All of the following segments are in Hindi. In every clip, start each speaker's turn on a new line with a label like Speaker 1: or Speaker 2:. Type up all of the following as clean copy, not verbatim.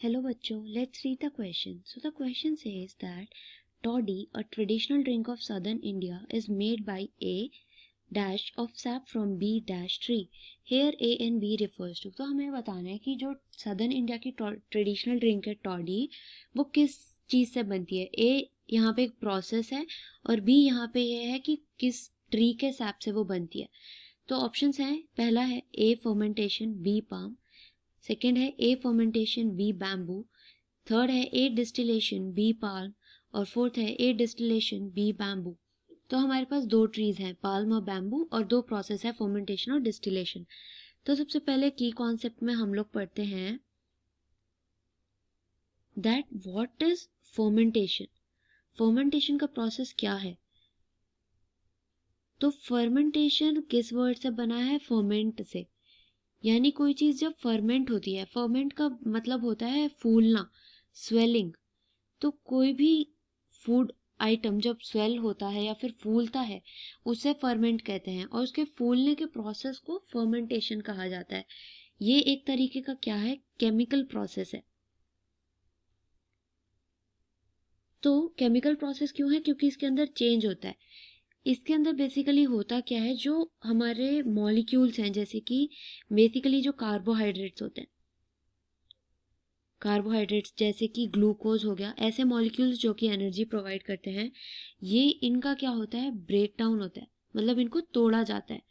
Speaker 1: Hello bachcho, let's read the question. So the question says that toddy, a traditional drink of southern India, is made by A dash of sap from B dash tree. Here A and B refers to. तो हमें बताना है कि जो सदर्न इंडिया की ट्रेडिशनल ड्रिंक है टॉडी वो किस चीज़ से बनती है. ए यहाँ पे एक प्रोसेस है और बी यहाँ पे ये है कि किस ट्री के सैप से वो बनती है. तो ऑप्शंस हैं, पहला है ए फर्मेंटेशन, बी पाम, सेकेंड है ए फर्मेंटेशन, बी बैम्बू, थर्ड है ए डिस्टिलेशन, बी पाल्म, और फोर्थ है ए डिस्टिलेशन, बी बैम्बू. तो हमारे पास दो ट्रीज हैं, पाल्म और बैम्बू, और दो प्रोसेस है, फर्मेंटेशन और डिस्टिलेशन. तो सबसे पहले की कॉन्सेप्ट में हम लोग पढ़ते हैं that what is fermentation. Fermentation का प्रोसेस क्या है. तो फर्मेंटेशन किस वर्ड से बना है, फर्मेंट से. यानी कोई चीज़ जब फर्मेंट होती है, फर्मेंट का मतलब होता है फूलना, स्वेलिंग. तो कोई भी फूड आइटम जब स्वेल होता है या फिर फूलता है उसे फर्मेंट कहते हैं, और उसके फूलने के प्रोसेस को फर्मेंटेशन कहा जाता है. ये एक तरीके का क्या है, केमिकल प्रोसेस है. तो केमिकल प्रोसेस क्यों है, क्योंकि इसके अंदर चेंज होता है. इसके अंदर बेसिकली होता क्या है, जो हमारे मॉलिक्यूल्स हैं, जैसे कि बेसिकली जो कार्बोहाइड्रेट्स होते हैं, कार्बोहाइड्रेट्स जैसे कि ग्लूकोज हो गया, ऐसे मॉलिक्यूल्स जो कि एनर्जी प्रोवाइड करते हैं, ये इनका क्या होता है, ब्रेक डाउन होता है, मतलब इनको तोड़ा जाता है.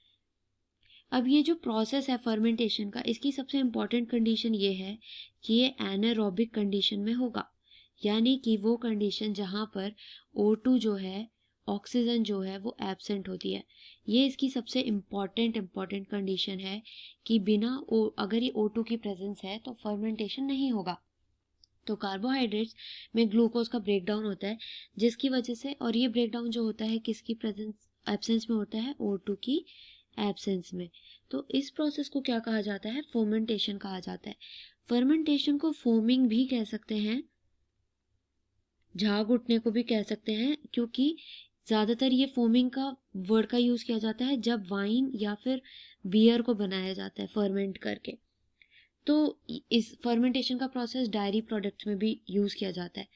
Speaker 1: अब ये जो प्रोसेस है फर्मेंटेशन का, इसकी सबसे इम्पॉर्टेंट कंडीशन ये है कि ये एनारोबिक कंडीशन में होगा. यानी कि वो कंडीशन जहाँ पर O2 जो है, ऑक्सीजन जो है, वो एब्सेंट होती है. ये इसकी सबसे इम्पॉर्टेंट कंडीशन है कि बिना अगर ये O2 की प्रेजेंस है तो फर्मेंटेशन नहीं होगा. तो कार्बोहाइड्रेट्स में ग्लूकोज का ब्रेक डाउन होता है, जिसकी वजह से, और ये ब्रेक डाउन जो होता है किसकी प्रेजेंस, एब्सेंस में होता है, O2 की एब्सेंस में. तो इस प्रोसेस को क्या कहा जाता है, फर्मेंटेशन कहा जाता है. फर्मेंटेशन को फोमिंग भी कह सकते हैं, झाग उठने को भी कह सकते हैं, क्योंकि ज़्यादातर ये फोमिंग का वर्ड का यूज़ किया जाता है जब वाइन या फिर बियर को बनाया जाता है फर्मेंट करके. तो इस फर्मेंटेशन का प्रोसेस डायरी प्रोडक्ट्स में भी यूज़ किया जाता है.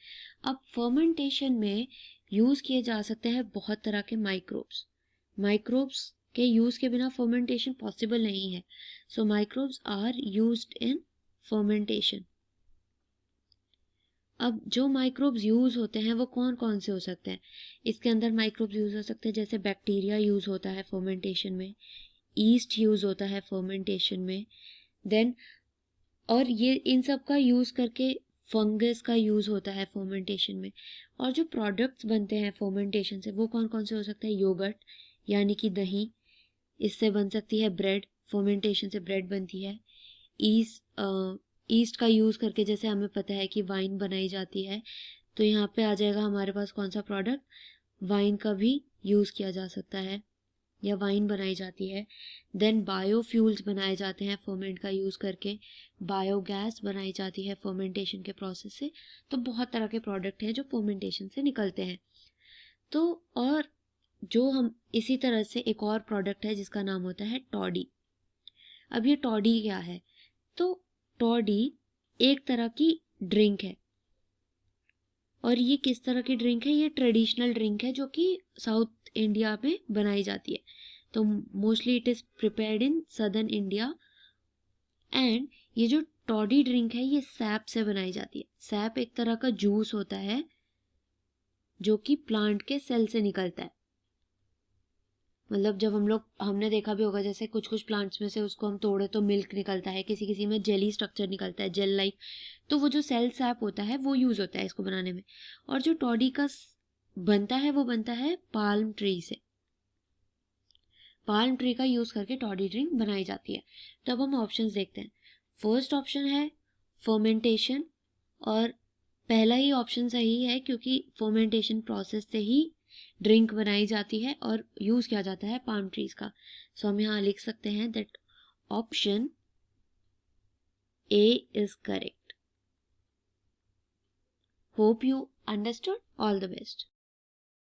Speaker 1: अब फर्मेंटेशन में यूज़ किए जा सकते हैं बहुत तरह के माइक्रोब्स. माइक्रोब्स के यूज़ के बिना फर्मेंटेशन पॉसिबल नहीं है. So microbes are used in fermentation. अब जो माइक्रोब्स यूज़ होते हैं वो कौन कौन से हो सकते हैं. इसके अंदर माइक्रोब्स यूज़ हो सकते हैं, जैसे बैक्टीरिया यूज़ होता है फर्मेंटेशन में, ईस्ट यूज़ होता है फर्मेंटेशन में, देन और ये इन सब का यूज़ करके फंगस का यूज़ होता है फर्मेंटेशन में. और जो प्रोडक्ट्स बनते हैं फर्मेंटेशन से वो कौन कौन से हो सकते हैं, योगर्ट यानी कि दही, इससे बन सकती है ब्रेड, फर्मेंटेशन से ब्रेड बनती है. ईस्ट का यूज़ करके जैसे हमें पता है कि वाइन बनाई जाती है, तो यहाँ पे आ जाएगा हमारे पास कौन सा प्रोडक्ट, वाइन का भी यूज़ किया जा सकता है या वाइन बनाई जाती है. देन बायोफ्यूल्स बनाए जाते हैं फर्मेंट का यूज़ करके, बायोगैस बनाई जाती है फर्मेंटेशन के प्रोसेस से. तो बहुत तरह के प्रोडक्ट हैं जो फर्मेंटेशन से निकलते हैं. तो और जो हम इसी तरह से एक और प्रोडक्ट है जिसका नाम होता है टॉडी. अब ये टॉडी क्या है, तो टॉडी एक तरह की ड्रिंक है. और ये किस तरह की ड्रिंक है, ये ट्रेडिशनल ड्रिंक है जो कि साउथ इंडिया में बनाई जाती है. तो mostly it is prepared in southern India. And ये जो टॉडी ड्रिंक है ये सैप से बनाई जाती है. सैप एक तरह का जूस होता है जो कि प्लांट के सेल से निकलता है. मतलब जब हमने देखा भी होगा, जैसे कुछ कुछ प्लांट्स में से उसको हम तोड़े तो मिल्क निकलता है, किसी किसी में जेली स्ट्रक्चर निकलता है, जेल लाइक. तो वो जो सेल सैप होता है वो यूज़ होता है इसको बनाने में. और जो टॉडी का बनता है वो बनता है पाल्म ट्री से. पाल्म ट्री का यूज़ करके टॉडी ड्रिंक बनाई जाती है. तो अब हम ऑप्शंस देखते हैं. फर्स्ट ऑप्शन है फर्मेंटेशन, और पहला ही ऑप्शन सही है क्योंकि फर्मेंटेशन प्रोसेस से ही ड्रिंक बनाई जाती है और यूज़ किया जाता है पाम ट्रीज का. सो हम यहाँ लिख सकते हैं that option A is correct. Hope you understood. All the best.